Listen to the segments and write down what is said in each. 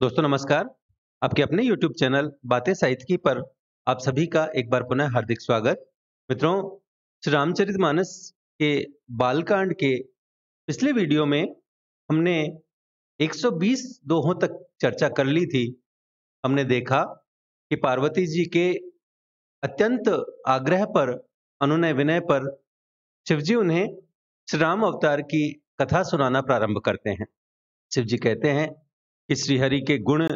दोस्तों नमस्कार। आपके अपने YouTube चैनल बातें साहित्य की पर आप सभी का एक बार पुनः हार्दिक स्वागत। मित्रों, श्री रामचरितमानस के बालकांड के पिछले वीडियो में हमने 120 दोहों तक चर्चा कर ली थी। हमने देखा कि पार्वती जी के अत्यंत आग्रह पर, अनुनय विनय पर शिवजी उन्हें श्री राम अवतार की कथा सुनाना प्रारंभ करते हैं। शिव जी कहते हैं कि श्रीहरि के गुण,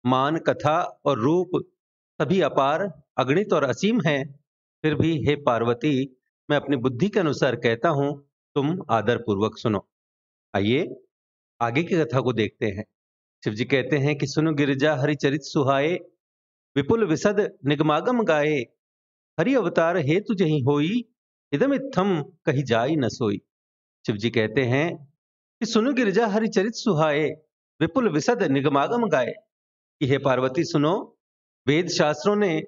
मान, कथा और रूप सभी अपार, अगणित और असीम हैं। फिर भी हे पार्वती, मैं अपनी बुद्धि के अनुसार कहता हूं, तुम आदर पूर्वक सुनो। आइए आगे की कथा को देखते हैं। शिव जी कहते हैं कि सुनो गिरिजा हरिचरित सुहाए, विपुल विशद निगमागम गाए। हरि अवतार हेतु जही होई, इदम इत्थम कही जाई न सोई। शिव जी कहते हैं कि सुनो गिरिजा हरिचरित सुहाए, विपुल विशद निगमागम गाए। कि हे पार्वती सुनो, वेद शास्त्रों ने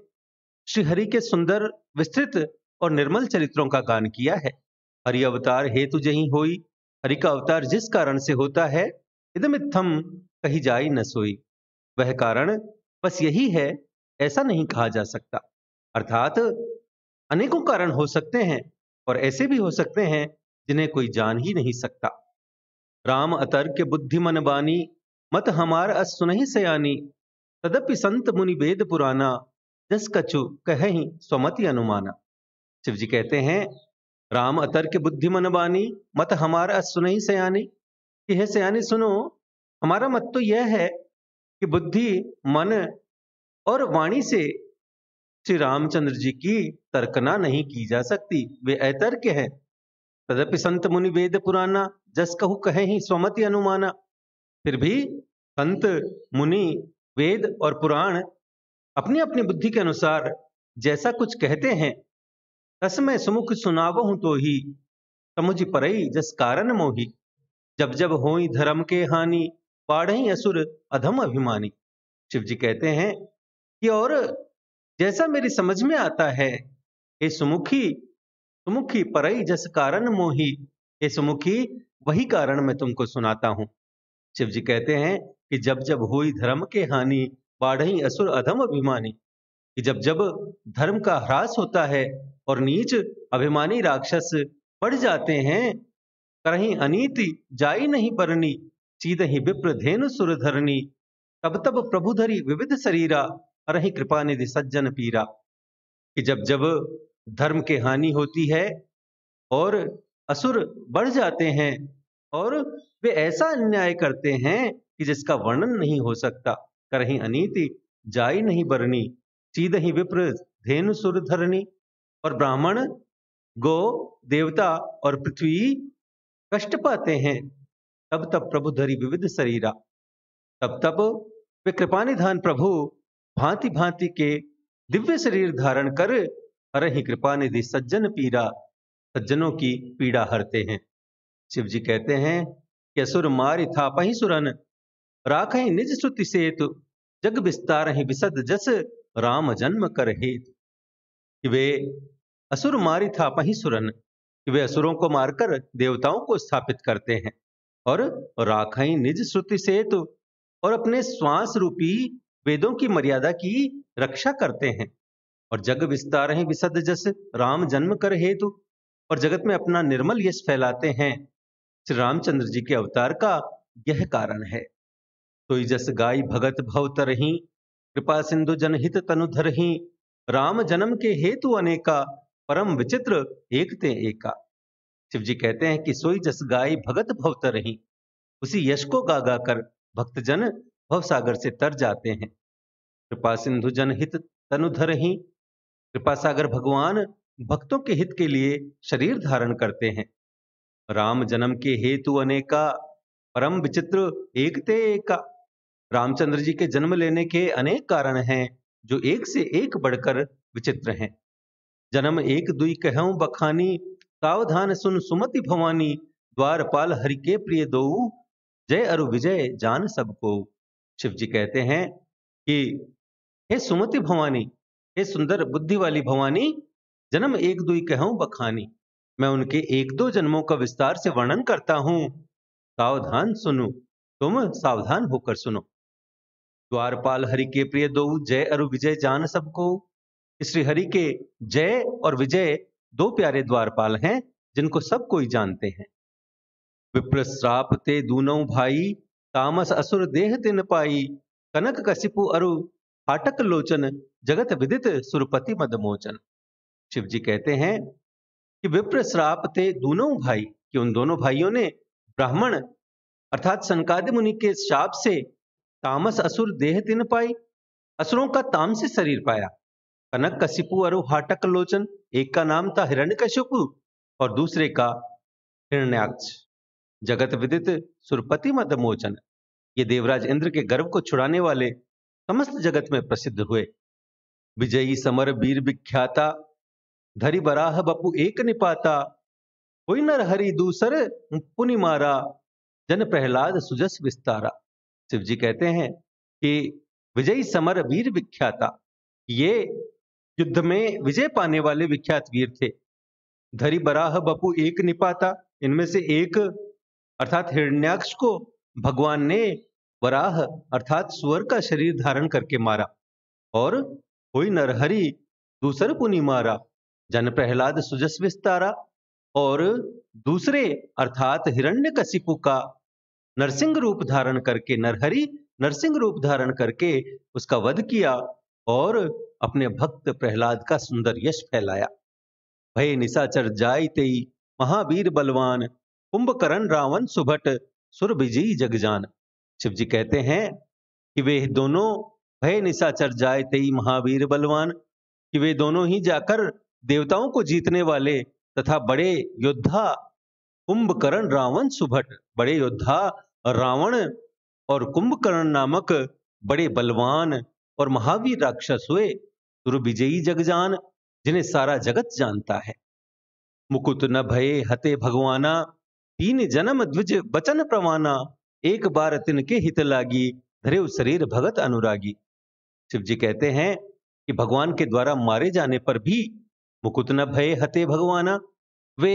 श्री हरि के सुंदर, विस्तृत और निर्मल चरित्रों का गान किया है। हरि अवतार हेतु जही होई, हरि का अवतार जिस कारण से होता है, इदमित्थम कही जाई न सोई, वह कारण बस यही है, ऐसा नहीं कहा जा सकता। अर्थात अनेकों कारण हो सकते हैं और ऐसे भी हो सकते हैं जिन्हें कोई जान ही नहीं सकता। राम अतर्क्य बुद्धि मन बानी, मत हमार अस सुनहि सयानी। तदपि संत मुनि वेद पुराना, जस कछु कहि स्वमति अनुमाना। शिव जी कहते हैं, राम अतर्क्य बुद्धि मन बानी, मत हमार अस सुनहि सयानी। कि है सयानी सुनो, हमारा मत तो यह है कि बुद्धि, मन और वाणी से श्री रामचंद्र जी की तर्कना नहीं की जा सकती, वे अतर्क्य है। तदपि संत मुनि वेद पुराना, जस कहु कहे ही स्वमति अनुमाना। फिर भी संत, मुनि, वेद और पुराण अपनी अपनी बुद्धि के अनुसार जैसा कुछ कहते हैं, तस मैं सुमुख सुनावहु तो ही, समुझ परई जस कारण मोही। जब जब होई धर्म के हानि, बाढ़ई असुर अधम अभिमानी। शिव जी कहते हैं कि और जैसा मेरी समझ में आता है, हे सुमुखी, सुमुखी परई जस कारण मोही। हे सुमुखी, वही कारण मैं तुमको सुनाता हूं। शिव जी कहते हैं कि जब जब हुई धर्म के हानि, बाढ़ई असुर अधम अभिमानी। कि जब जब धर्म का ह्रास होता है और नीच अभिमानी राक्षस बढ़ जाते हैं, करहीं अनीति जाई नहीं बरनी, सीधहि विप्र धेनु सुरधरनी। तब तब प्रभु धरि विविध शरीरा, अरहि कृपा निधि सज्जन पीरा। कि जब जब धर्म के हानि होती है और असुर बढ़ जाते हैं और वे ऐसा अन्याय करते हैं कि जिसका वर्णन नहीं हो सकता। करहीं अनीति जाई नहीं बरनी, सीध ही विप्र धेनु सुर धरनी। और ब्राह्मण, गो, देवता और पृथ्वी कष्ट पाते हैं। तब तब प्रभु धरि विविध शरीरा, तब तब वे कृपानिधान प्रभु भांति भांति के दिव्य शरीर धारण कर, हरहि कृपा निधि सज्जन पीरा, सज्जनों की पीड़ा हरते हैं। शिव जी कहते हैं कि असुर मारि थापहि सुरन, राखहि निज श्रुति सेतु। जग विस्तारहि विशद जस, राम जन्म कर हेतु। कि वे असुर मारि थापहि सुरन, कि वे असुरों को मारकर देवताओं को स्थापित करते हैं। और राखहि निज श्रुति सेतु, और अपने श्वास रूपी वेदों की मर्यादा की रक्षा करते हैं। और जग विस्तार है विशद जस, राम जन्म कर हेतु, और जगत में अपना निर्मल यश फैलाते हैं। श्री रामचंद्र जी के अवतार का यह कारण है। तो जस गाय भगत भव तरही, कृपा सिंधु जनहित तनु धरही। राम जन्म के हेतु अनेका, परम विचित्र एक ते एका। शिव जी कहते हैं कि सोई जस गाय भगत भव तरही, उसी यश को गा गा कर भक्तजन भव सागर से तर जाते हैं। कृपा सिंधु जनहित तनु धरही, कृपा सागर भगवान भक्तों के हित के लिए शरीर धारण करते हैं। राम जन्म के हेतु अनेका, परम विचित्र एक ते एका। रामचंद्र जी के जन्म लेने के अनेक कारण हैं, जो एक से एक बढ़कर विचित्र हैं। जन्म एक दुई कहऊं बखानी, सावधान सुन सुमति भवानी। द्वारपाल हरि के प्रिय दो, जय अरु विजय जान सबको। शिव जी कहते हैं कि हे सुमति भवानी, हे सुंदर बुद्धि वाली भवानी, जन्म एक दुई कहूं बखानी। मैं उनके एक दो जन्मों का विस्तार से वर्णन करता हूं। सावधान सुनो, तुम सावधान होकर सुनो। द्वारपाल हरि के प्रिय दो, जय अरु विजय जान सबको। श्री हरि के जय और विजय दो प्यारे द्वारपाल हैं जिनको सब कोई जानते हैं। विप्र श्राप ते दूनों भाई, तामस असुर देह तिन पाई। कनक कशिपु अरु हाटक लोचन, जगत विदित सुरपति मदमोचन। शिव जी कहते हैं कि विप्र श्राप थे दोनों भाई, कि उन दोनों भाइयों ने ब्राह्मण अर्थात सनकादि मुनि के शाप से तामस असुर देह तिन पाई, असुरों का तामसी शरीर पाया। कनक कशिपु अरु हाटक लोचन, एक का नाम था हिरण्यकशिपु और दूसरे का हिरण्याक्ष। जगत विदित सुरपति मदमोचन, ये देवराज इंद्र के गर्व को छुड़ाने वाले समस्त जगत में प्रसिद्ध हुए। विजयी समर वीर विख्याता, धरि बराह बपु एक निपाता। कोई नर हरि दूसर पुनि मारा, जन प्रहलाद सुजस विस्तारा। शिव जी कहते हैं कि विजयी समर वीर विख्याता, ये युद्ध में विजय पाने वाले विख्यात वीर थे। धरि बराह बपु एक निपाता, इनमें से एक अर्थात हिरण्याक्ष को भगवान ने वराह अर्थात सुअर का शरीर धारण करके मारा। और कोई नरहरि दूसर पुनि मारा, जन प्रहलाद सुजस विस्तारा। और दूसरे अर्थात हिरण्यकशिपु का नरसिंह रूप धारण करके, नरहरि नरसिंह रूप धारण करके उसका वध किया और अपने भक्त प्रहलाद का सुंदर यश फैलाया। भय निशाचर जाय तेई, महावीर बलवान। कुंभकर्ण रावण सुभट, सुर विजयी जगजान। शिव जी कहते हैं कि वे दोनों भय निशाचर जाय तेई महावीर बलवान, कि वे दोनों ही जाकर देवताओं को जीतने वाले तथा बड़े योद्धा कुंभकर्ण रावण सुभट, बड़े योद्धा रावण और कुंभकर्ण नामक बड़े बलवान और महावीर राक्षस हुए। सुर विजयी जगजान, जिन्हें सारा जगत जानता है। मुकुट न भये हते भगवाना, तीन जन्म द्विज बचन प्रमाना। एक बार तिनके हित लागी, धरे शरीर भगत अनुरागी। शिव जी कहते हैं कि भगवान के द्वारा मारे जाने पर भी मुकुट न भये हते भगवाना, वे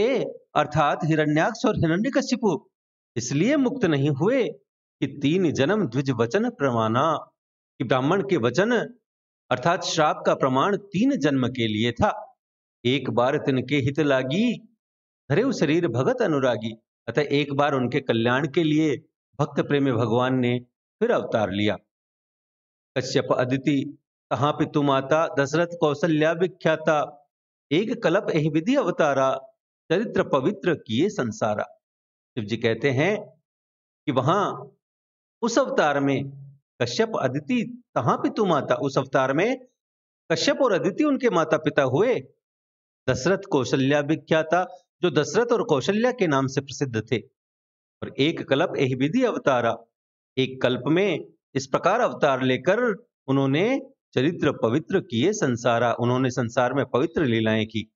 अर्थात हिरण्याक्ष और हिरण्यकशिपु इसलिए मुक्त नहीं हुए कि तीन जन्म द्विज वचन प्रमाना, कि ब्राह्मण के वचन अर्थात श्राप का प्रमाण 3 जन्म के लिए था। एक बार तिनके हित लागी, धरे शरीर भगत अनुरागी, अतः एक बार उनके कल्याण के लिए भक्त प्रेमी भगवान ने फिर अवतार लिया। कश्यप अदिति तहां पितु माता, दशरथ कौशल्या विख्याता। एक कलप एहि विधि अवतारा, चरित्र पवित्र किए संसारा। शिव जी कहते हैं कि वहां उस अवतार में कश्यप अदिति तहां पितु माता, उस अवतार में कश्यप और अदिति उनके माता पिता हुए। दशरथ कौशल्या विख्याता, जो दशरथ और कौशल्या के नाम से प्रसिद्ध थे। और एक कल्प एहि विधि अवतारा, एक कल्प में इस प्रकार अवतार लेकर उन्होंने चरित्र पवित्र किए संसारा, उन्होंने संसार में पवित्र लीलाएं की।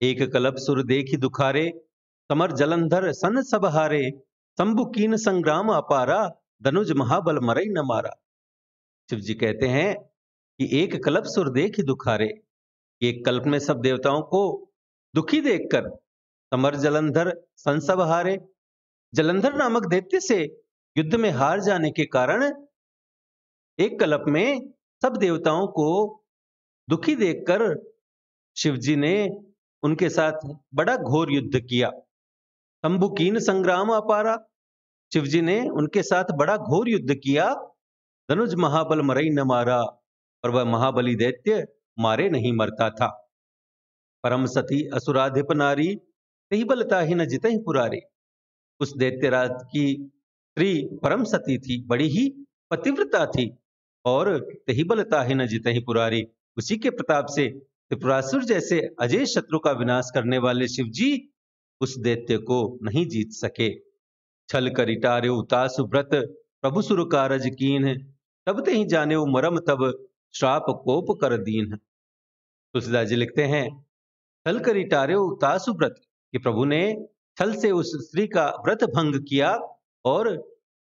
एक कल्प सुर देखी दुखारे, समर जलंधर सन सब हारे। शंभु कीन संग्राम अपारा, धनुज महाबल मरई न मारा। शिव जी कहते हैं कि एक कल्प सुर देखी दुखारे, एक कल्प में सब देवताओं को दुखी देखकर समर जलंधर सन सब हारे, जलंधर नामक दैत्य से युद्ध में हार जाने के कारण एक कल्प में सब देवताओं को दुखी देखकर शिव जी ने उनके साथ बड़ा घोर युद्ध किया। शंभुकीन संग्राम अपारा, शिव जी ने उनके साथ बड़ा घोर युद्ध किया। धनुज महाबल मरई न मारा, और वह महाबली दैत्य मारे नहीं मरता था। परम सती असुराधिप नारी, तेहि बलता ही न जितहि पुरारे। उस दैत्यराज की स्त्री परम सती थी, बड़ी ही पतिव्रता थी, और तेहि बलता ही न जितहि पुरारी, उसी के प्रताप से त्रिपुरासुर जैसे अजय शत्रु का विनाश करने वाले शिव जी उस दैत्य को नहीं जीत सके। छल करिटारे उतासु व्रत, प्रभु सुर कारज कीन। तब ते ही जाने वो मरम, तब श्राप कोप कर दीन। तुलसीदास जी लिखते हैं, छल करिटारे उतासु व्रत, कि प्रभु ने छल से उस स्त्री का व्रत भंग किया और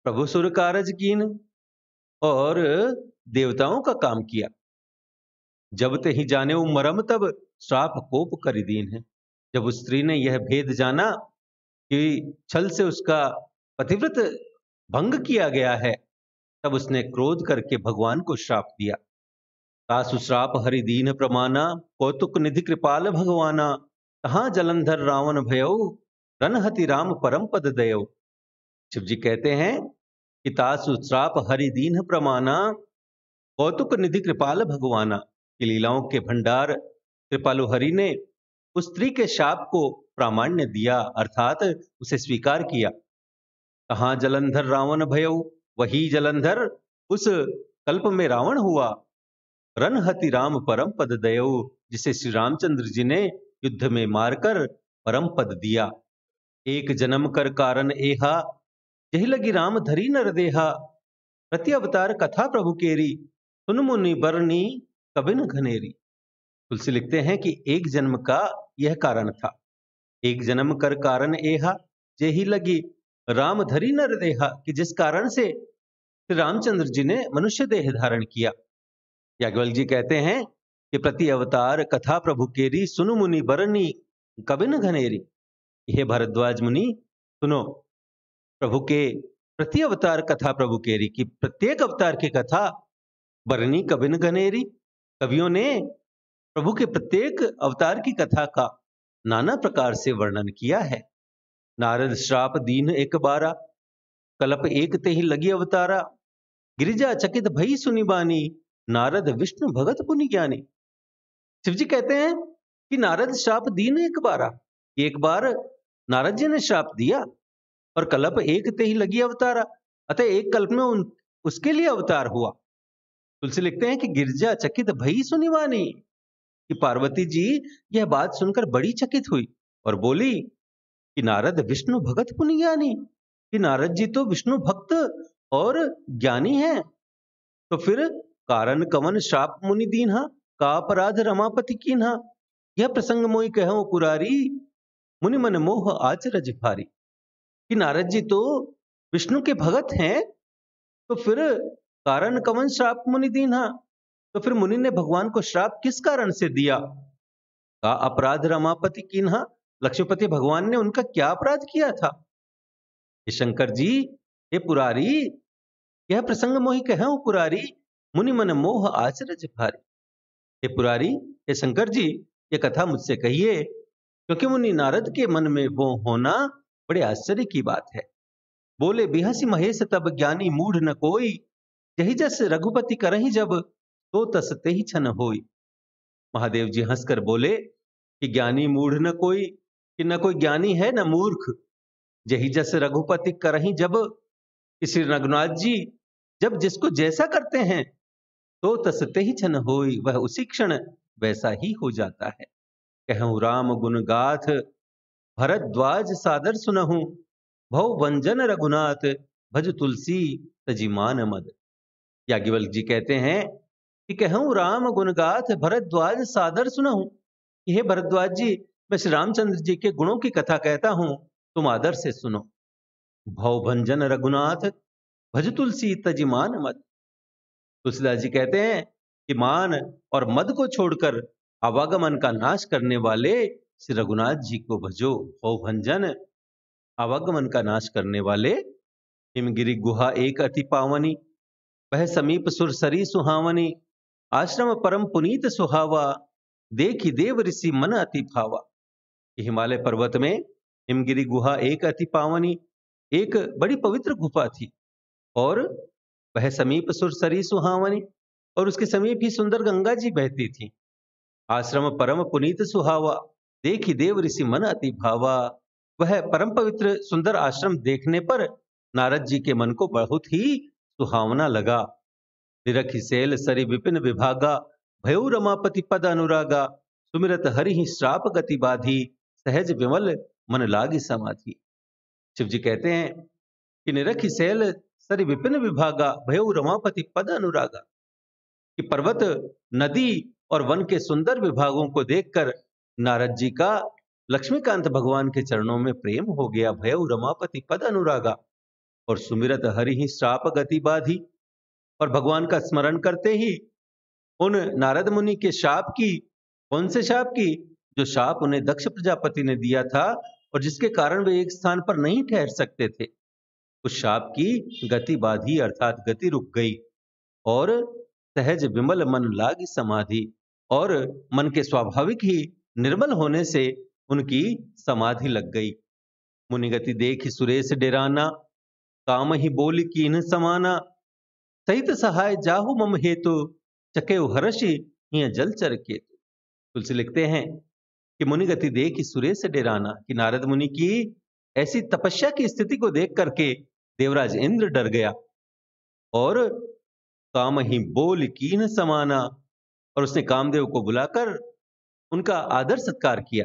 प्रभु सुर कारज कीन, और देवताओं का काम किया। जब ते ही जाने वो मरम, तब श्राप कोप कर दीन है। जब उस स्त्री ने यह भेद जाना कि छल से उसका पतिव्रत भंग किया गया है, तब उसने क्रोध करके भगवान को श्राप दिया। तासु श्राप हरि दीन प्रमाना, कौतुक निधि कृपाल भगवाना, कहाँ जलंधर रावण भयऊ, रनहति राम परम पद दयऊ। शिव जी कहते हैं कि तासु श्राप हरि दीन प्रमाना, कौतुक निधि कृपाल भगवाना, कि लीलाओं के भंडार कृपालु हरि ने उस स्त्री के शाप को प्रामाण्य दिया, अर्थात उसे स्वीकार किया। कहाँ जलंधर रावण भयऊ, वही जलंधर उस कल्प में रावण हुआ। रणहति राम परम पद दयऊ, जिसे श्री रामचंद्र जी ने युद्ध में मारकर परम पद दिया। एक जन्म कर कारण एहा, यही लगी राम धरी नर देहा, प्रति अवतार कथा प्रभु केरी, सुन मुनि बरनी कबिन घनेरी। तुलसी लिखते हैं कि एक जन्म का यह कारण था। एक जन्म कर कारण एहा, यही लगी राम धरी नर देहा, कि जिस कारण से श्री रामचंद्र जी ने मनुष्य देह धारण किया। याज्ञवल्क्य जी कहते हैं कि प्रति अवतार कथा प्रभु केरी, सुनु मुनि बरनी कबिन घनेरी। यह भरद्वाज मुनि सुनो, प्रभु के प्रति अवतार कथा प्रभु केरी की प्रत्येक अवतार की कथा बरनी कबिन घनेरी। कवियों ने प्रभु के प्रत्येक अवतार की कथा का नाना प्रकार से वर्णन किया है। नारद श्राप दीन एक बारा, कलप एक ते ही लगी अवतारा, गिरिजा चकित भई सुनि बानी, नारद विष्णु भगत पुनि ज्ञानी। शिव जी कहते हैं कि नारद श्राप दीन एक बारा, एक बार नारद जी ने श्राप दिया और कल्प एक ते ही लगी अवतारा, अतः एक कल्प में उसके लिए अवतार हुआ। तुलसी लिखते हैं कि गिरजा चकित भई सुनि बानी, कि पार्वती जी यह बात सुनकर बड़ी चकित हुई और बोली कि नारद विष्णु भगत पुनि ज्ञानी, कि नारद जी तो विष्णु भक्त और ज्ञानी हैं। तो फिर कारण कवन श्राप मुनि दीन्हा, का अपराध रमापति कीन्हा, यह प्रसंग मोहि कहूं पुरारी, मुनि मन मोह आचरज भारी। कि नारद जी तो विष्णु के भगत हैं, तो फिर कारण कवन श्राप मुनि दीन्हा, तो फिर मुनि ने भगवान को श्राप किस कारण से दिया। का अपराध रमापति कीन्हा, लक्ष्मीपति भगवान ने उनका क्या अपराध किया था। हे शंकर जी, हे पुरारी, यह प्रसंग मोहि कहूं पुरारी, मुनि मन मोह आचरज भारी। हे पुरारी, हे शंकर जी, ये कथा मुझसे कहिए, क्योंकि मुनि नारद के मन में वो होना बड़े आश्चर्य की बात है। बोले बिहसी महेश तब ज्ञानी मूढ़ न कोई, यही जस रघुपति करहि जब, तो तस तेहि छन होई। महादेव जी हंसकर बोले कि ज्ञानी मूढ़ न कोई, कि न कोई ज्ञानी है न मूर्ख, यही जस रघुपति करहि जब, कि श्री रघुनाथ जी जब जिसको जैसा करते हैं तो तसते ही छन होई, वह उसी क्षण वैसा ही हो जाता है। कहूँ राम गुण गाथ, भरद्वाज सादर सुनहूं, भव भंजन रघुनाथ, भज तुलसी तजिमान मद। याज्ञवल्क्य जी कहते हैं कि कहूँ राम गुण गाथ, भरद्वाज सादर सुनहूं, हे भरद्वाज जी, मैं श्री रामचंद्र जी के गुणों की कथा कहता हूं, तुम आदर से सुनो। भव भंजन रघुनाथ, भज तुलसी तजिमान मद। तुलसीदास जी कहते हैं कि मान और मद को छोड़कर आवागमन का नाश करने वाले श्री रघुनाथ जी को भजो। भव भंजन, आवागमन का नाश करने वाले। हिमगिरि गुहा एक अति पावनी, वह समीप सुरसरी सुहावनी, आश्रम परम पुनीत सुहावा, देखी देव ऋषि मन अति भावा। हिमालय पर्वत में हिमगिरि गुहा एक अति पावनी, एक बड़ी पवित्र गुफा थी, और वह समीप सुरसरी सुहावनी, और उसके समीप ही सुंदर गंगा जी बहती थी। आश्रम परम पुनीत सुहावा, देखी देव ऋषि मन अति भावा। वह परम पवित्र सुंदर आश्रम देखने पर नारद जी के मन को बहुत ही सुहावना लगा। निरखि सैल सरि विपिन विभागा, भयउ रमापति पद अनुरागा, सुमिरत हरि श्राप गति बाधी, सहज विमल मन लागी समाधि। शिव जी कहते हैं कि निरखि सैल सरि विपिन विभागा, भयउ रमापति पद अनुरागा, कि पर्वत, नदी और वन के सुंदर विभागों को देखकर नारद जी का लक्ष्मीकांत भगवान के चरणों में प्रेम हो गया। भयउ रमापति पद अनुरागा, और सुमिरत हरि ही श्राप गति बाधी, और भगवान का स्मरण करते ही उन नारद मुनि के शाप की, कौन से शाप की, जो शाप उन्हें दक्ष प्रजापति ने दिया था और जिसके कारण वे एक स्थान पर नहीं ठहर सकते थे, उस शाप की गति बाधी अर्थात गति रुक गई और सहज विमल मन लागी समाधि, और मन के स्वाभाविक ही निर्मल होने से उनकी समाधि लग गई। मुनिगति देखि सुरेश डेराना, काम ही बोल कीन्ह समाना, सहित सहाय जाहु मम हेतु, चकेउ हर्षि हिय जलचर केतु। तुलसी लिखते हैं कि मुनिगति देखि सुरेश डेराना, कि नारद मुनि की ऐसी तपस्या की स्थिति को देख करके देवराज इंद्र डर गया और काम ही बोल कीन्ह समाना, और उसने कामदेव को बुलाकर उनका आदर सत्कार किया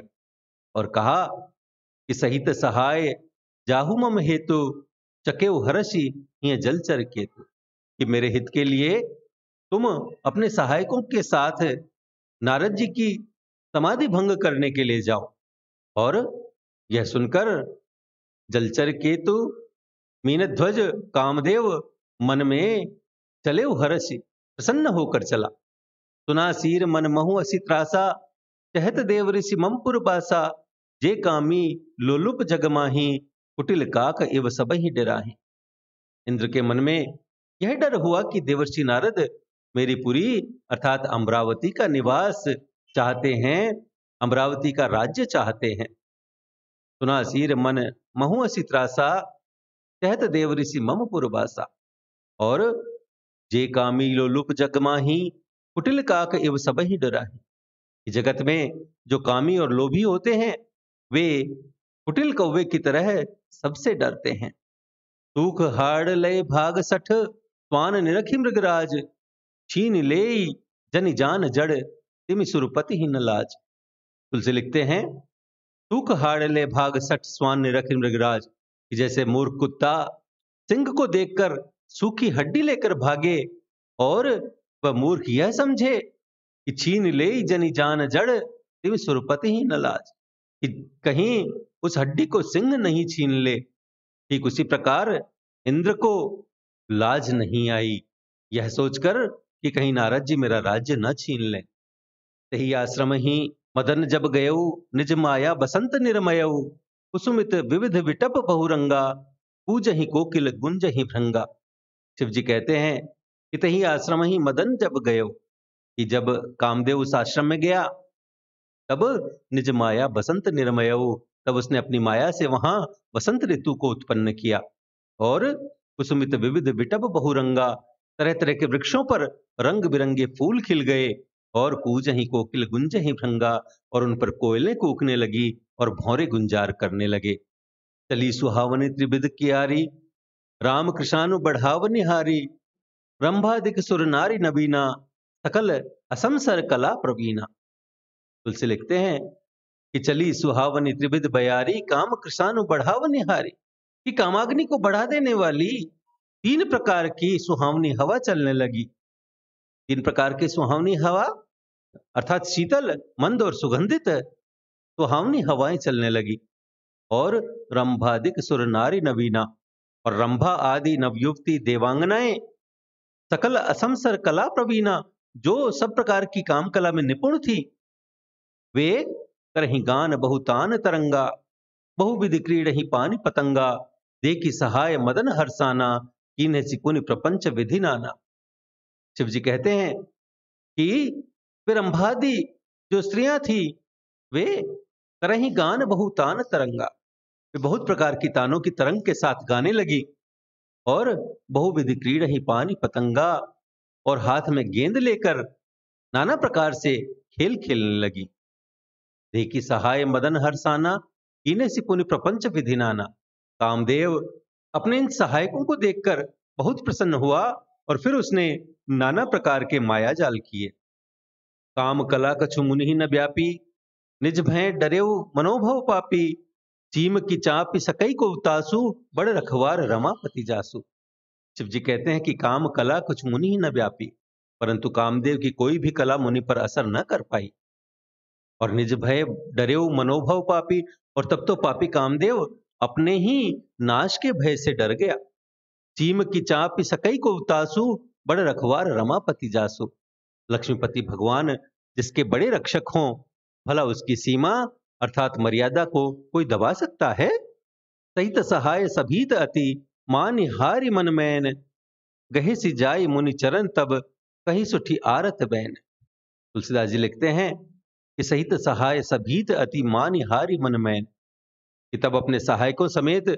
और कहा कि सहित सहाय जाहु मम हेतु, चकेउ हर्षि हिय जलचर केतु, कि मेरे हित के लिए तुम अपने सहायकों के साथ नारद जी की समाधि भंग करने के लिए जाओ। और यह सुनकर जलचर केतु मीनध्वज कामदेव मन में चले हर्ष प्रसन्न होकर चला। सुना सीर मन महु असी त्रासा, चहत देव ऋषि ममपुर बासा, जे कामी लोलुप जगमाही, कुटिल काक एव सबहि डराही। इंद्र के मन में यह डर हुआ कि देवर्षि नारद मेरी पुरी अर्थात अमरावती का निवास चाहते हैं, अमरावती का राज्य चाहते हैं। सुना सीर मन महु असी त्रासा, कहत देव ऋषि मम पुरबासा, और जे कामी लोलुप जगमाही, कुटिल काक एव सबहि डराही। जगत में जो कामी और लोभी होते हैं वे कुटिल कौवे की तरह सबसे डरते हैं। सूख हाड़ लय भाग सठ, स्वान निरखी मृगराज, छीन ले जनि जान जड़, तिमि सुरपति ही न लाज। तुलसी लिखते हैं सूख हाड़ ले भाग सठ, स्वान निरखी मृगराज, कि जैसे मूर्ख कुत्ता सिंह को देखकर सूखी हड्डी लेकर भागे और वह मूर्ख यह समझे कि छीन ले जनि जान जड़, तिमि सुरपति ही न लाज, कि कहीं उस हड्डी को सिंह नहीं छीन ले। ठीक उसी प्रकार इंद्र को लाज नहीं आई, यह सोचकर कि कहीं नारद जी मेरा राज्य न छीन लें। तही आश्रम ही मदन जब गयऊ, निज माया बसंत निर्मयऊ, कुसुमित विविध विटप बहुरंगा, पूजहि कोकिल गुंजहि भृंगा। शिव जी कहते हैं कि तही आश्रम ही मदन जब गयऊ, कि जब कामदेव उस आश्रम में गया तब निज माया बसंत निर्मयऊ, तब उसने अपनी माया से वहां वसंत ऋतु को उत्पन्न किया। और कुसुमित विविध विटप बहुरंगा, तरह तरह के वृक्षों पर रंग बिरंगे फूल खिल गए। और कूजहि कोकिल गुंजहि भृंगा, और उन पर कोयलें कूकने लगी और भौरे गुंजार करने लगे। चली सुहावनी त्रिविध कियारी, राम कृशानु बढ़ावनिहारी, रंभादिक सुर नारी नबीना, सकल असमसर कला प्रवीणा। तुलसी लिखते हैं कि चली सुहावनी त्रिविध बयारी, काम कृशानु बढ़ावनिहारी, कि कामाग्नि को बढ़ा देने वाली 3 प्रकार की सुहावनी हवा चलने लगी। 3 प्रकार की सुहावनी हवा अर्थात शीतल, मंद और सुगंधित सुहावनी हवाएं चलने लगी। और रंभादिक सुर नारी नवीना, और रंभा आदि नवयुवती देवांगनाएं, सकल असमसर कला प्रवीणा, जो सब प्रकार की काम कला में निपुण थी, वे करहि गान बहुतान तरंगा, बहुविधि क्रीडहि पानी पतंगा, देखी सहाय मदन हरसाना, कीन्हे सिकुनि प्रपंच विधि नाना। शिव जी कहते हैं कि वे रंभादि जो स्त्रियां थी वे करहि गान बहुतान तरंगा, वे बहुत प्रकार की तानों की तरंग के साथ गाने लगी। और बहुविधि क्रीडहि पानी पतंगा, और हाथ में गेंद लेकर नाना प्रकार से खेल खेलने लगी। देखी सहाय मदन हरसाना, कीन्हे सिकुनि प्रपंच विधि नाना। कामदेव अपने इन सहायकों को देखकर बहुत प्रसन्न हुआ और फिर उसने नाना प्रकार के माया जाल किए। काम कला कछु मुनि न व्यापी, निज भय डरेऊ मनोभव पापी, चीम की चापी सकई को उतासु, बड़ रखवार रमापति जासु। शिव जी कहते हैं कि काम कला कुछ मुनि ही न व्यापी, परंतु कामदेव की कोई भी कला मुनि पर असर न कर पाई। और निज भय डरेऊ मनोभव पापी, और तब तो पापी कामदेव अपने ही नाश के भय से डर गया। चीम की चापी सकई को उतासु, बड़ रखवार रमापति जासु। लक्ष्मीपति भगवान जिसके बड़े रक्षक हों, भला उसकी सीमा अर्थात मर्यादा को कोई दबा सकता है? सहित सहाय सभीत अति, मानिहारी मन मैन, गहे सी जाय मुनि चरण तब, कही सुठी आरत बैन। तुलसीदास जी लिखते हैं कि सहित सहाय सभीत अति मानिहारी मन मैन, कि तब अपने सहायकों समेत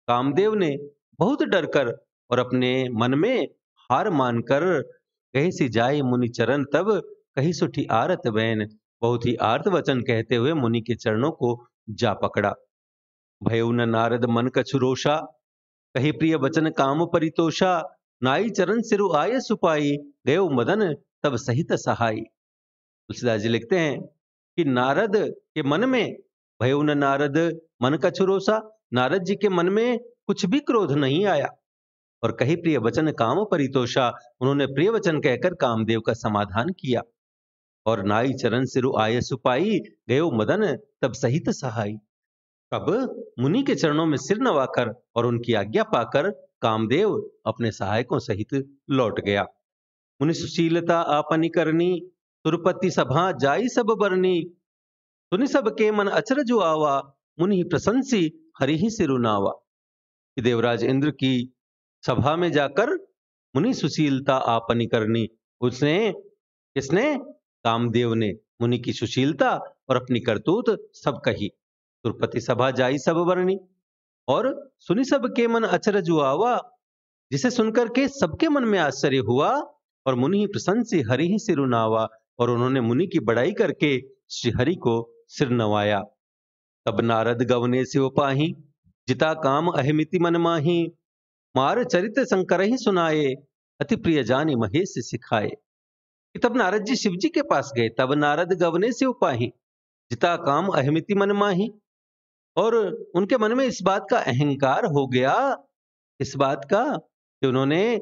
कामदेव ने बहुत डर कर और अपने मन में हार मानकर, कहे सी जाय मुनि चरण तब, कही सुठी आरत बैन, बहुत ही आर्त वचन कहते हुए मुनि के चरणों को जा पकड़ा। भयउ न नारद मन कछु रोषा, कही प्रिय वचन काम परितोषा, नाई चरण सिरु आय सुपाई, देव मदन तब सहित सहाई। तुलसीदास जी लिखते हैं कि नारद के मन में, भयउ न नारद मन कछु रोषा, नारद जी के मन में कुछ भी क्रोध नहीं आया, और कही प्रिय वचन काम परितोषा, उन्होंने प्रिय वचन कहकर कामदेव का समाधान किया। और नाई चरण सिरु आय सुपाई, देव मदन तब सहित सहाई। अब मुनि के चरणों में सिर नवाकर और उनकी आज्ञा पाकर कामदेव अपने सहायकों सहित लौट गया। मुनि सुशीलता आपनी करनी, सुरपति सभा जाई सब बरनी, सुनि सब के मन अचरज आवा, मुनि प्रशंसी हरि ही सिरुनावा। कि देवराज इंद्र की सभा में जाकर मुनि सुशीलता आपनी करनी, उसने किसने? कामदेव ने मुनि की सुशीलता और अपनी करतूत सब कही। सुरपति सभा जाई सब बरनी, और सुनि सब के मन अचरज आवा, जिसे सुनकर के सबके मन में आश्चर्य हुआ, और मुनि ही प्रशंसी हरि ही सिरुनावा, और उन्होंने मुनि की बड़ाई करके श्री हरि को सिर नवाया। तब नारद गवने से पाही, जिता काम अहमिति मन माही, मार चरित शंकर ही सुनाए, अति प्रिय जानी महेश सिखाए। तब नारद जी शिव जी के पास गए। तब नारद गवने से पाही, जिता काम अहमिति मन माही, और उनके मन में इस बात का अहंकार हो गया, इस बात का कि उन्होंने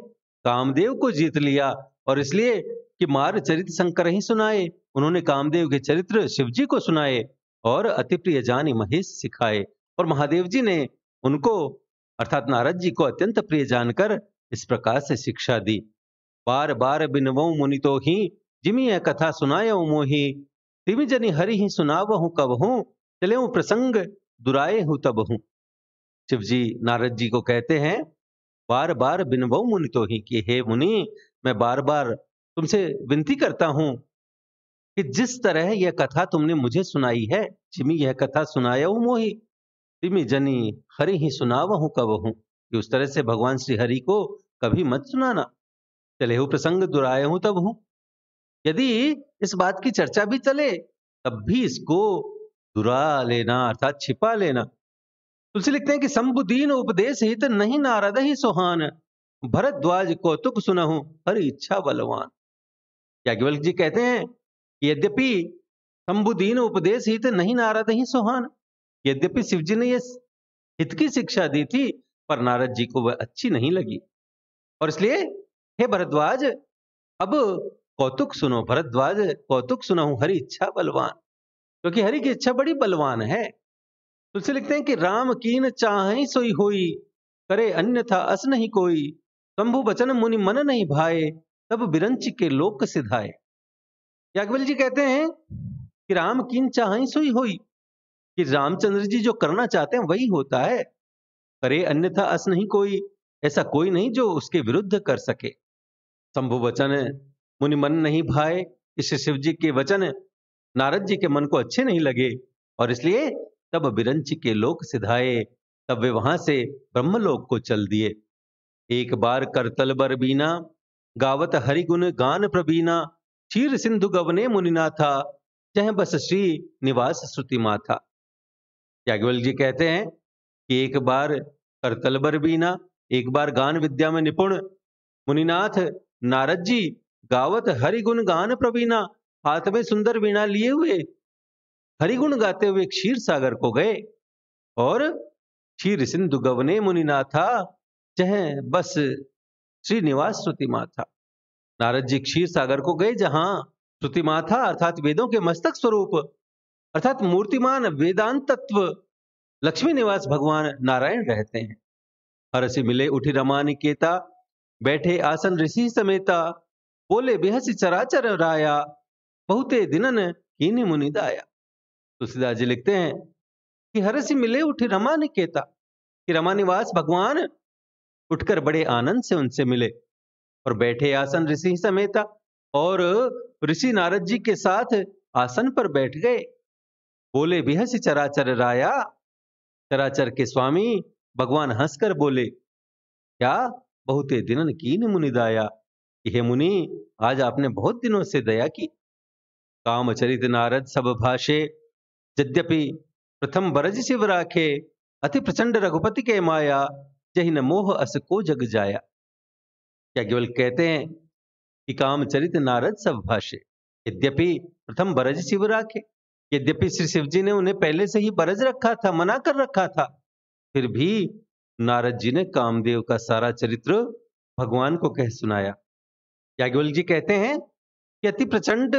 कामदेव को जीत लिया, और इसलिए कि मार चरित शंकर ही सुनाए, उन्होंने कामदेव के चरित्र शिव जी को सुनाए, और अति प्रिय जानी महेश सिखाए। और महादेव जी ने उनको अर्थात नारद जी को अत्यंत प्रिय जानकर इस प्रकार से शिक्षा दी। बार बार बिनवऊं मुनि तो ही, जिमि यह कथा सुनायऊं मोहि, तिमि जनि हरि ही सुनावहूं कबहूं, चलेऊं प्रसंग दुराए हूं तब हूं। शिव जी नारद जी को कहते हैं, बार बार बिनवऊं मुनि तो ही, कि हे मुनि, मैं बार बार तुमसे विनती करता हूं कि जिस तरह यह कथा तुमने मुझे सुनाई है, जिमि यह कथा सुनायऊं मोहि, तिमि जनि हरि ही सुनावहूं कबहूं, कि उस तरह से भगवान श्री हरि को कभी मत सुनाना। चले हो प्रसंग दुराए हूं तब हूं, यदि इस बात की चर्चा भी चले तब भी इसको दुरा लेना अर्थात छिपा लेना। तुलसी लिखते हैं कि शंभुदीन उपदेश हित नहीं नारद ही सुहान, भरद्वाज कौतुक सुनहु हरि इच्छा बलवान। याज्ञवल्क्य जी कहते हैं कि यद्यपि शंभुदीन उपदेश हित नहीं नारद ही सुहान, यद्यपि शिव जी ने यह हित की शिक्षा दी थी, पर नारद जी को वह अच्छी नहीं लगी, और इसलिए हे भरद्वाज अब कौतुक सुनो, भरद्वाज कौतुक सुनहु हरि इच्छा बलवान, क्योंकि हरि की इच्छा बड़ी बलवान है। तुलसी लिखते हैं कि राम कीन चाहि सोई होई, करे अन्यथा अस नहीं कोई, शंभु बचन मुनि मन नहीं भाए, तब बिरंच के लोक सिधाए। याज्ञवल्क्य जी कहते हैं कि राम कीन चाहि सोई होई, कि रामचंद्र जी जो करना चाहते हैं वही होता है, करे अन्यथा अस नहीं कोई, ऐसा कोई नहीं जो उसके विरुद्ध कर सके। शंभु वचन मुनि मन नहीं भाए, इस शिव जी के वचन नारद जी के मन को अच्छे नहीं लगे, और इसलिए तब बिरंच के लोक सिधाए, तब वे वहां से ब्रह्मलोक को चल दिए। एक बार करतल बर बीना, गावत हरि गुण गान प्रवीणा, क्षीर सिंधु गवने मुनिनाथा, जह बस श्री निवास श्रुति माथा। याज्ञवल्क्य जी कहते हैं कि एक बार करतल बर बीना, एक बार गान विद्या में निपुण मुनिनाथ नारद जी गावत हरिगुण गान प्रवीणा, हाथ में सुंदर वीणा लिए हुए हरिगुण गाते हुए क्षीर सागर को गए, और क्षीर सिंधु गवने मुनिनाथा, जह बस श्रीनिवास श्रुति माथा। नारद जी क्षीर सागर को गए जहां श्रुति माथा अर्थात वेदों के मस्तक स्वरूप अर्थात मूर्तिमान वेदांत तत्व लक्ष्मी निवास भगवान नारायण रहते हैं। हरसि मिले उठी रमा निकेता, बैठे आसन ऋषि समेता, बोले बेहसी चराचर राया, बहुते दिनन कीनी मुनि दाया। तुलसीदास जी लिखते हैं कि हरसि मिले उठी रमा निकेता, कि रमा निवास भगवान उठकर बड़े आनंद से उनसे मिले और बैठे आसन ऋषि समेता, और ऋषि नारद जी के साथ आसन पर बैठ गए। बोले बिहस चराचर राया, चराचर के स्वामी भगवान हंसकर बोले, क्या बहुते दिनन कीन मुनि दाया, कि हे मुनि, आज आपने बहुत दिनों से दया की। कामचरित नारद सब भाषे, यद्यपि प्रथम बरज शिव राखे, अति प्रचंड रघुपति के माया, जहि न मोह अस को जग जाया। क्या केवल कहते हैं कि कामचरित नारद सब भाषे, यद्यपि प्रथम बरज शिव राखे, यद्यपि श्री शिव जी ने उन्हें पहले से ही बरज रखा था, मना कर रखा था, फिर भी नारद जी ने कामदेव का सारा चरित्र भगवान को कह सुनाया। याज्ञवल्क्य जी कहते हैं कि अति प्रचंड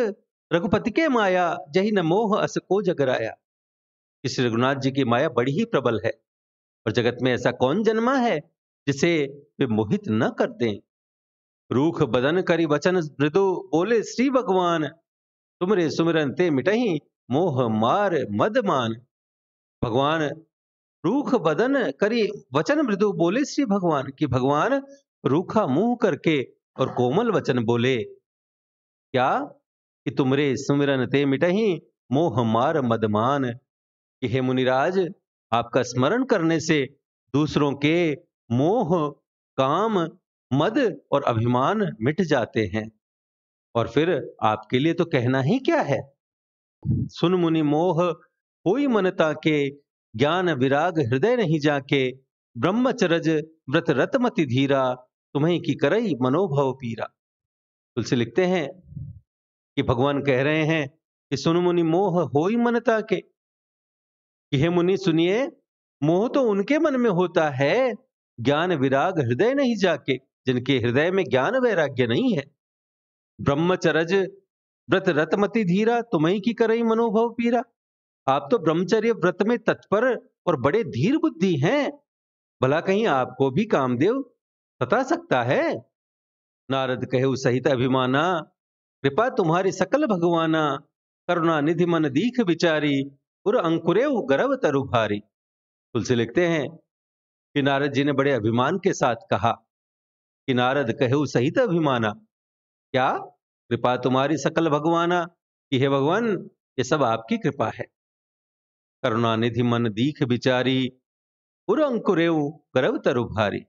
रघुपति के माया, जहि न मोह अस को जगराया। इस रघुनाथ जी की माया बड़ी ही प्रबल है, और जगत में ऐसा कौन जन्मा है जिसे वे मोहित न कर दें। रूख बदन करी वचन मृदु, बोले श्री भगवान, तुमरे सुमिरन ते मिटहि, मोह मार मद मान। भगवान रूख बदन करी वचन मृदु, बोले श्री भगवान, कि भगवान रूखा मुंह करके और कोमल वचन बोले, क्या कि तुमरे सुमिरन ते मिटहि, मोह मार मदमान। कि हे मुनिराज, आपका स्मरण करने से दूसरों के मोह, काम, मद और अभिमान मिट जाते हैं। और फिर आपके लिए तो कहना ही क्या है। सुन मुनि मोह होई मनता के, ज्ञान विराग हृदय नहीं जाके, ब्रह्मचरज व्रत रतमति धीरा, तुम्हें की करई मनोभव पीरा। तुलसी लिखते हैं कि भगवान कह रहे हैं कि सुन मुनि मोह होई मनता के, कि हे मुनि सुनिए, मोह तो उनके मन में होता है, ज्ञान विराग हृदय नहीं जाके, जिनके हृदय में ज्ञान वैराग्य नहीं है। ब्रह्मचरज व्रत रतमति धीरा, तुम्हें की करई मनोभव पीरा। आप तो ब्रह्मचर्य व्रत में तत्पर और बड़े धीर बुद्धि हैं, भला कहीं आपको भी कामदेव सता सकता है। नारद कहे सहित अभिमाना, कृपा तुम्हारी सकल भगवाना, करुणा निधि मन दीख विचारी, उर अंकुरे गर्भ तरु भारी। तुलसी लिखते हैं कि नारद जी ने बड़े अभिमान के साथ कहा कि नारद कहे सहित अभिमाना, क्या कृपा तुम्हारी सकल भगवाना, कि हे भगवान, ये सब आपकी कृपा है। करुणा निधि मन दीख विचारी, उर अंकुरेव गर्भ तरु भारी।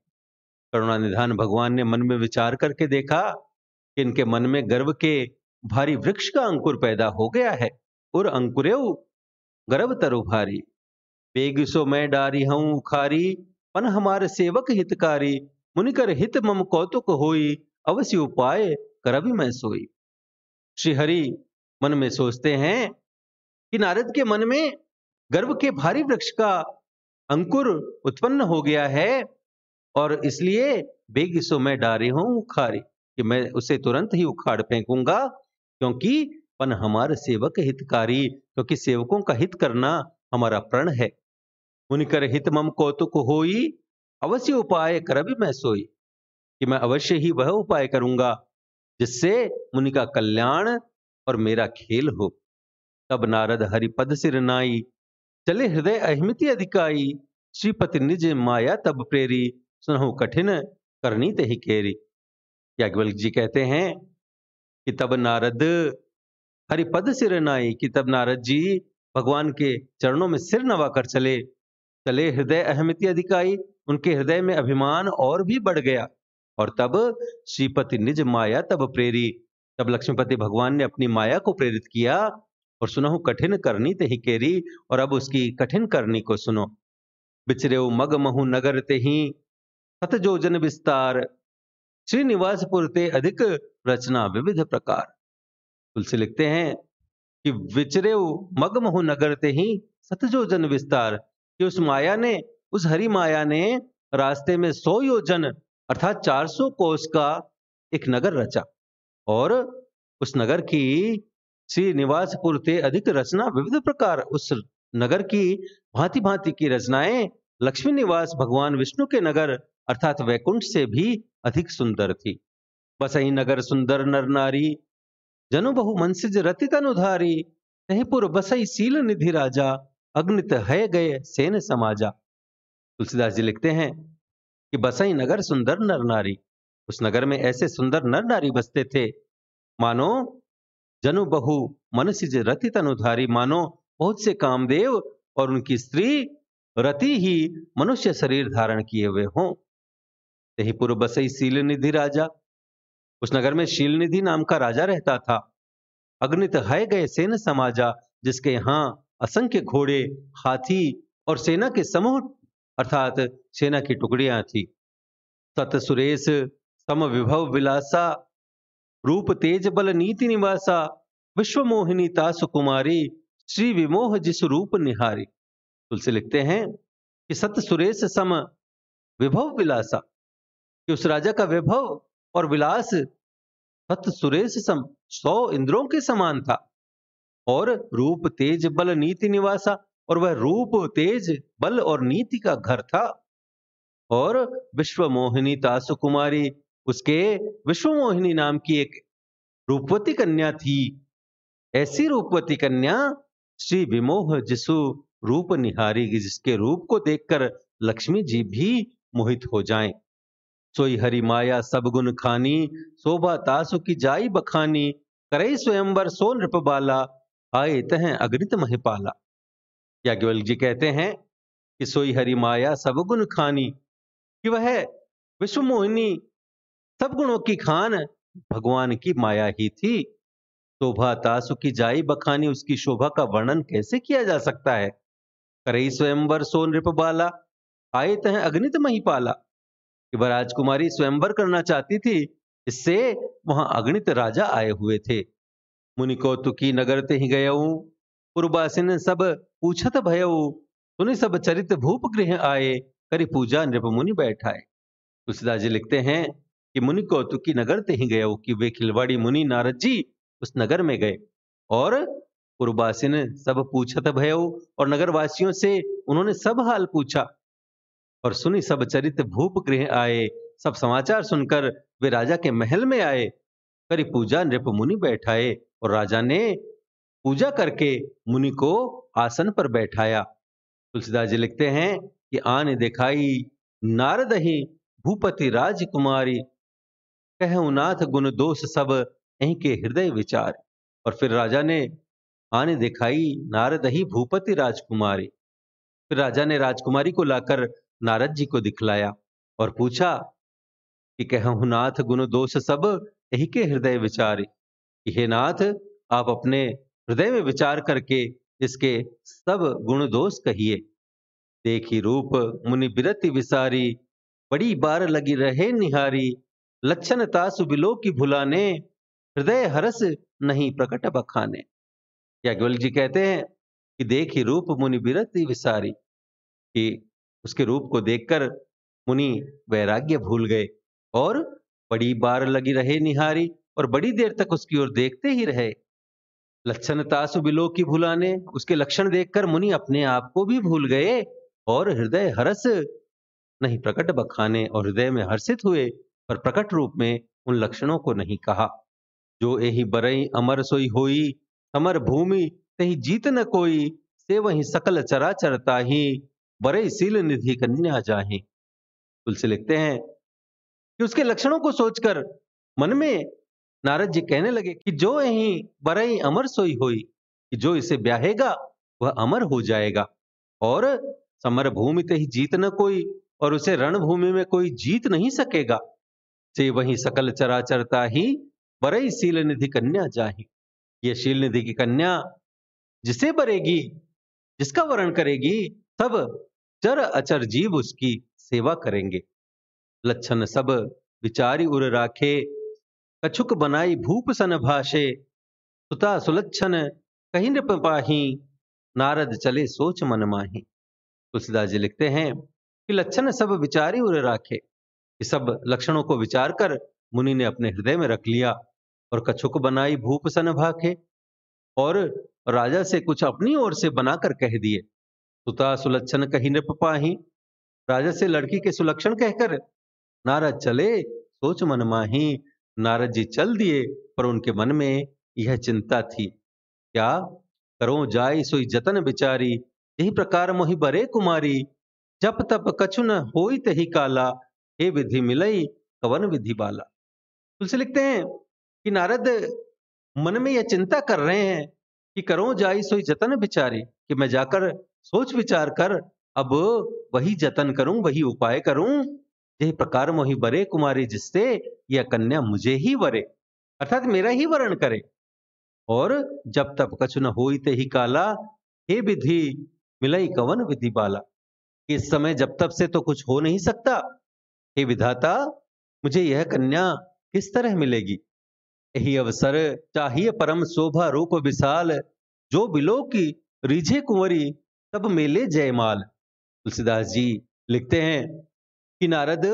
करुणा निधान भगवान ने मन में विचार करके देखा कि इनके मन में गर्भ के भारी वृक्ष का अंकुर पैदा हो गया है। उर अंकुरेव गर्भ तरु भारी, बेगिसो मैं डारी हूं उखारी, पन हमारे सेवक हितकारी, मुनिकर हित मम कौतुक होई, अवश्य उपाय करबि मैं सोई। श्री हरि मन में सोचते हैं कि नारद के मन में गर्भ के भारी वृक्ष का अंकुर उत्पन्न हो गया है, और इसलिए बेगिसो मैं डारी हूं उखारी, कि मैं उसे तुरंत ही उखाड़ फेंकूंगा, क्योंकि पन हमारे सेवक हितकारी, क्योंकि सेवकों का हित करना हमारा प्रण है। मुनिकर हित मम कौतुक होई, अवश्य उपाय करबि मैं सोई, कि मैं अवश्य ही वह उपाय करूंगा जिससे मुनि का कल्याण और मेरा खेल हो। तब नारद हरिपद सिर नाई, चले हृदय अहिमिति अधिकाई, श्रीपति निज माया तब प्रेरी, सुनहु कठिन करनी तहि केरी। याज्ञवल्क्य जी कहते हैं कि तब नारद हरिपद सिर नाई, कि तब नारद जी भगवान के चरणों में सिर नवाकर चले। चले हृदय अहमिति अधिकाई, उनके हृदय में अभिमान और भी बढ़ गया। और तब श्रीपति निज माया तब प्रेरी, तब लक्ष्मीपति भगवान ने अपनी माया को प्रेरित किया, और सुनहु कठिन करनी तहि केरी, और अब उसकी कठिन करनी को सुनो। बिचरेऊ मग महु नगर तेहि, सत जोजन विस्तार, श्रीनिवासपुर ते अधिक रचना विविध प्रकार। तुलसी लिखते हैं कि विचरेऊ मग महु नगर तेहि, सत जोजन विस्तार, कि उस माया ने, उस हरि माया ने रास्ते में 100 योजन अर्थात 400 कोस का एक नगर रचा, और उस नगर की श्रीनिवासपुर ते अधिक रचना विविध प्रकार, उस नगर की भांति भांति की रचनाएं लक्ष्मी निवास भगवान विष्णु के नगर अर्थात वैकुंठ से भी अधिक सुंदर थी। बसही नगर सुंदर नर नारी, जनु बहु मनसिज रति तनुधारी, तहिपुर बसई सील निधि राजा, अग्नित है गए सेन समाजा। तुलसीदास जी लिखते हैं कि बसई नगर सुंदर नर नारी। उस नगर में ऐसे सुंदर नर नारी बसते थे, मानो जनु बहु मन सिज रति तनुधारी, मानो बहुत से कामदेव और उनकी स्त्री रति ही मनुष्य शरीर धारण किए हुए हों। यही पूर्व बसई शील निधि राजा। उस नगर में शील निधि नाम का राजा रहता था। अगणित है गए सेन समाजा, जिसके यहाँ असंख्य घोड़े, हाथी और सेना के समूह अर्थात सेना की टुकड़ियां थी। सत सुरेश सम विभव विलासा, रूप तेज बल नीति निवासा, विश्व मोहिनी तासु कुमारी, श्री विमोह जिस रूप निहारी। तुलसी लिखते हैं कि सत सुरेश सम विभव विलासा, कि उस राजा का वैभव और विलास सत सुरेश सम 100 इंद्रों के समान था। और रूप तेज बल नीति निवासा, और वह रूप तेज बल और नीति का घर था। और विश्व मोहिनी तासु कुमारी, उसके विश्व मोहिनी नाम की एक रूपवती कन्या थी। ऐसी रूपवती कन्या श्री विमोह जिसु रूप निहारी, जिसके रूप को देखकर लक्ष्मी जी भी मोहित हो जाएं। सोई हरि माया सब गुण खानी, शोभा तासु की जाई बखानी, करई स्वयंवर सो नृप बाला, आए तह अगणित महिपाला। याज्ञवल्क्य जी कहते हैं कि सोई हरि माया सब गुण खानी, कि वह विश्व मोहिनी सब गुणों की खान भगवान की माया ही थी। शोभा तासु की जाई बखानी, उसकी शोभा का वर्णन कैसे किया जा सकता है। करई स्वयंवर सो नृप बाला, आए तह अगणित महिपाला, कि वह राजकुमारी स्वयंवर करना चाहती थी, इससे वहां अगणित राजा आए हुए थे। मुनि कौतुकी नगर ते ही गयऊ, पुरबासिन सब पूछत भयऊ, सुनि सब चरित भूप गृह आए, करी पूजा नृप मुनि बैठाए। तुलसीदास जी लिखते हैं कि मुनि कौतुकी नगर ते ही गयऊ, कि वे खिलवाड़ी मुनि नारद जी उस नगर में गए और पुरबासिन सब पूछत भयऊ, और नगर वासियों से उन्होंने सब हाल पूछा। और सुनी सब चरित भूप गृह आए, सब समाचार सुनकर वे राजा के महल में आए। करी पूजा नृप मुनि बैठाए, और राजा ने पूजा करके मुनि को आसन पर बैठाया। तुलसीदास जी लिखते हैं कि आन दिखाई नारद ही भूपति राजकुमारी, कहु नाथ गुण दोष सब यहीं के हृदय विचार। और फिर राजा ने आने दिखाई नारद ही भूपति राजकुमारी, फिर राजा ने राजकुमारी को लाकर नारद जी को दिखलाया और पूछा कि कहूँ नाथ गुण दोष सब यही के हृदय विचार, कि हे नाथ, आप अपने हृदय में विचार करके इसके सब गुण दोष कहिए। देखी रूप मुनि बिरति विसारी, बड़ी बार लगी रहे निहारी, लक्षण तासु बिलो की भुलाने, हृदय हरस नहीं प्रकट बखाने। याज्ञवल्क्य जी कहते हैं कि देखी रूप मुनि बिरति विसारी, कि उसके रूप को देखकर मुनि वैराग्य भूल गए और बड़ी बार लगी रहे निहारी, और बड़ी देर तक उसकी ओर देखते ही रहे। लक्षण तासु बिलो की भुलाने, उसके लक्षण देखकर मुनि अपने आप को भी भूल गए और हृदय हरस नहीं प्रकट बखाने, और हृदय में हर्षित हुए पर प्रकट रूप में उन लक्षणों को नहीं कहा। जो एहि बरई अमर सोई होई, समर भूमि तही जीत न कोई, से वही सकल चराचर ताहि, बरई शील निधि कन्या जाहि। तुलसी लिखते हैं कि उसके लक्षणों को सोचकर मन में नारद जी कहने लगे कि जो यही बरई अमर सोई होई, कि जो इसे ब्याहेगा वह अमर हो जाएगा, और समर भूमि ते ही जीत न कोई, और उसे रणभूमि में कोई जीत नहीं सकेगा। से वही सकल चराचरता ही, बरई शील निधि कन्या जाहि। ये शील निधि की कन्या जिसे बरेगी, जिसका वरण करेगी, सब चर अचर जीव उसकी सेवा करेंगे। लक्षण सब विचारी उर राखे, कछुक बनाई भूप सन भाषे, सुता सुलक्षण कहीं नृप पाही, नारद चले सोच मन माही। तुलसीदास जी लिखते हैं कि लक्षण सब विचारी उर राखे, कि सब लक्षणों को विचार कर मुनि ने अपने हृदय में रख लिया। और कछुक बनाई भूप सन भाखे, और राजा से कुछ अपनी ओर से बनाकर कह दिए। सुता सुलक्षण कहीं नृप पाही, राजा से लड़की के सुलक्षण कहकर नारद चले सोच मन माही। नारद जी चल दिए, पर उनके मन में यह चिंता थी, क्या करो जाय सोई जतन बिचारी, यही प्रकार मोहि बरे कुमारी, जप तप कछु न होई तही काला, हे विधि मिलई कवन विधि बाला। तुलसी लिखते हैं कि नारद मन में यह चिंता कर रहे हैं कि करो जाई सोई जतन विचारी, कि मैं जाकर सोच विचार कर अब वही जतन करूं, वही उपाय करूं, यही प्रकार मोहि बरे कुमारी, जिससे यह कन्या मुझे ही वरे, अर्थात मेरा ही वरण करे। और जब तब कछु न होई ते ही काला, हे विधि मिलई कवन विधि बाला। इस समय जब तब से तो कुछ हो नहीं सकता, हे विधाता मुझे यह कन्या किस तरह मिलेगी। यही अवसर चाहिए परम शोभा रूप विशाल, जो बिलो की रीझे कुंवरी तब मेले जयमाल। तुलसीदास जी लिखते हैं कि नारद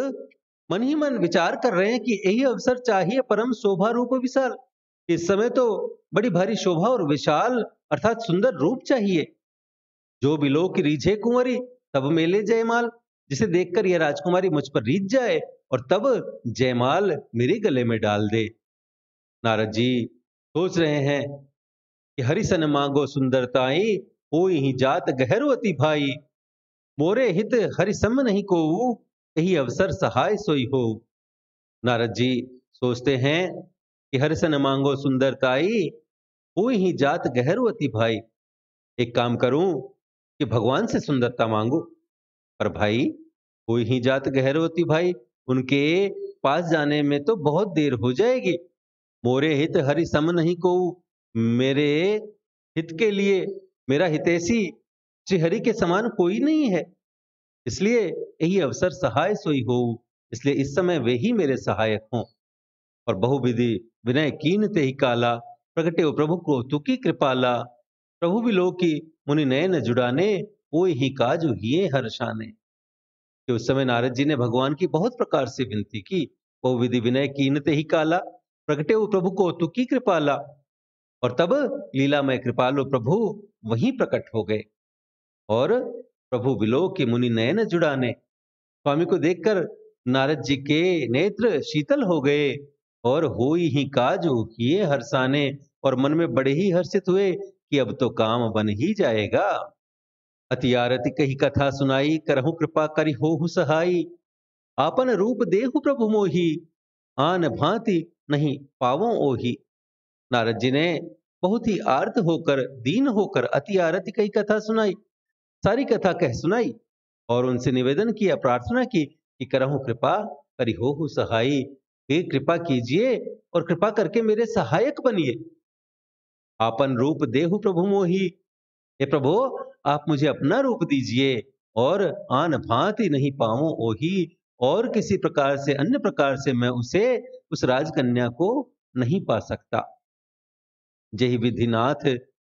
मन ही मन विचार कर रहे हैं कि यही अवसर चाहिए परम शोभा रूप विशाल। इस समय तो बड़ी भारी शोभा और विशाल अर्थात सुंदर रूप चाहिए। जो बिलो की रीझे कुंवरी तब मेले जयमाल, जिसे देखकर यह राजकुमारी मुझ पर रीझ जाए और तब जयमाल मेरे गले में डाल दे। नारद जी सोच रहे हैं कि हरिसन मांगो सुंदरताई, होई ही जात गहरवती भाई, मोरे हित हरिसम नहीं को, यही अवसर सहाय सोई हो। नारद जी सोचते हैं कि हरिसन मांगो सुंदरताई, होई ही जात गहरवती भाई। एक काम करूं कि भगवान से सुंदरता मांगू, पर भाई कोई ही जात गहरवती भाई, उनके पास जाने में तो बहुत देर हो जाएगी। मोरे हित हरि सम नहीं को, मेरे हित के लिए मेरा हितैषी श्री हरि के समान कोई नहीं है, इसलिए यही अवसर सहाय सोई हो। इसलिए इस समय वे ही मेरे सहायक हों। और बहुविधि विनय कीन ते ही काला, प्रगटे प्रभु को तुकी कृपाला, प्रभु बिलो की मुनि नयन जुड़ाने, कोई ही काजु हिये हर्षाने। कि उस समय नारद जी ने भगवान की बहुत प्रकार से विनती की। बहुविधि विनय कीनते ही काला, प्रगटे प्रभु को तुकी कृपाला, और तब लीलामय कृपालु प्रभु वहीं प्रकट हो गए। और प्रभु बिलो के मुनि नयन जुड़ाने, स्वामी को देखकर नारद जी के नेत्र शीतल हो गए और होई ही काजु हिये हर्षाने, और मन में बड़े ही हर्षित हुए कि अब तो काम बन ही जाएगा। अति आरती कही कथा सुनाई, करहु कृपा करि होहु सहाई, आपन रूप देहु प्रभु मोही, आन भांति नहीं पावो ओही। नारद जी ने बहुत ही आर्त होकर, दीन होकर अति आरती कही कथा सुनाई, सारी कथा कह सुनाई और उनसे निवेदन किया, प्रार्थना की कि करहु कृपा करि होहु सहाई, हे कृपा कीजिए और कृपा करके मेरे सहायक बनिए। आपन रूप देहु प्रभु मोही, हे प्रभु आप मुझे अपना रूप दीजिए, और आन भांति नहीं पाऊं ओही, और किसी प्रकार से अन्य प्रकार से मैं उस राजकन्या को नहीं पा सकता। जही विधिनाथ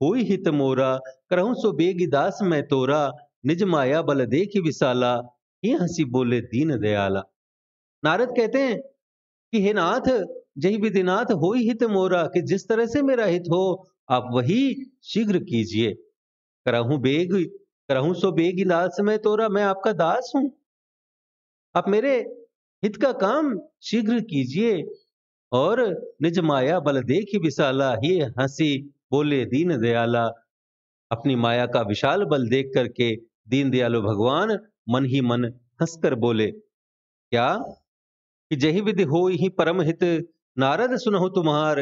होई हित मोरा, करहूं सो बेगी दास मैं तोरा, निज माया बल देखी विशाला, ये हंसी बोले दीन दयाला। नारद कहते हैं कि हे नाथ, जही विधिनाथ होई हित मोरा, कि जिस तरह से मेरा हित हो आप वही शीघ्र कीजिए। करहूं सो बेगी दास मैं तोरा, मैं आपका दास हूं, आप मेरे हित का काम शीघ्र कीजिए। और निज माया बल देखी विशाला, ये हंसी बोले दीन दयाला। अपनी माया का विशाल बल देख करके दीन दयालु भगवान मन ही मन हंसकर बोले क्या, कि जही विधि हो ही परम हित, नारद सुनहु तुम्हार,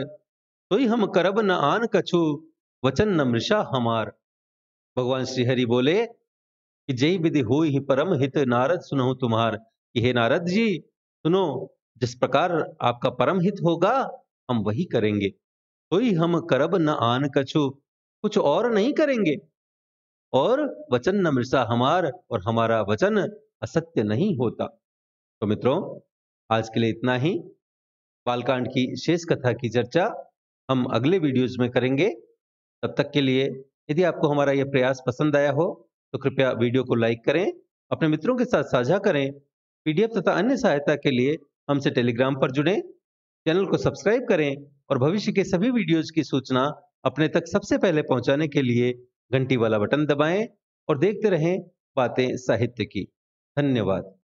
तोई हम करब न आन कछु, वचन न मृषा हमार। भगवान श्री हरि बोले कि जय विधि हो ही परम हित, नारद सुनहु तुम्हार, कि हे नारद जी सुनो, जिस प्रकार आपका परम हित होगा हम वही करेंगे। कोई हम करब न आन कछु, कुछ और नहीं करेंगे, और वचन न मृषा हमार, और हमारा वचन असत्य नहीं होता। तो मित्रों आज के लिए इतना ही। बालकांड की शेष कथा की चर्चा हम अगले वीडियोज में करेंगे। तब तक के लिए यदि आपको हमारा यह प्रयास पसंद आया हो तो कृपया वीडियो को लाइक करें, अपने मित्रों के साथ साझा करें। पीडीएफ तथा अन्य सहायता के लिए हमसे टेलीग्राम पर जुड़ें, चैनल को सब्सक्राइब करें और भविष्य के सभी वीडियोज की सूचना अपने तक सबसे पहले पहुंचाने के लिए घंटी वाला बटन दबाएं और देखते रहें बातें साहित्य की। धन्यवाद।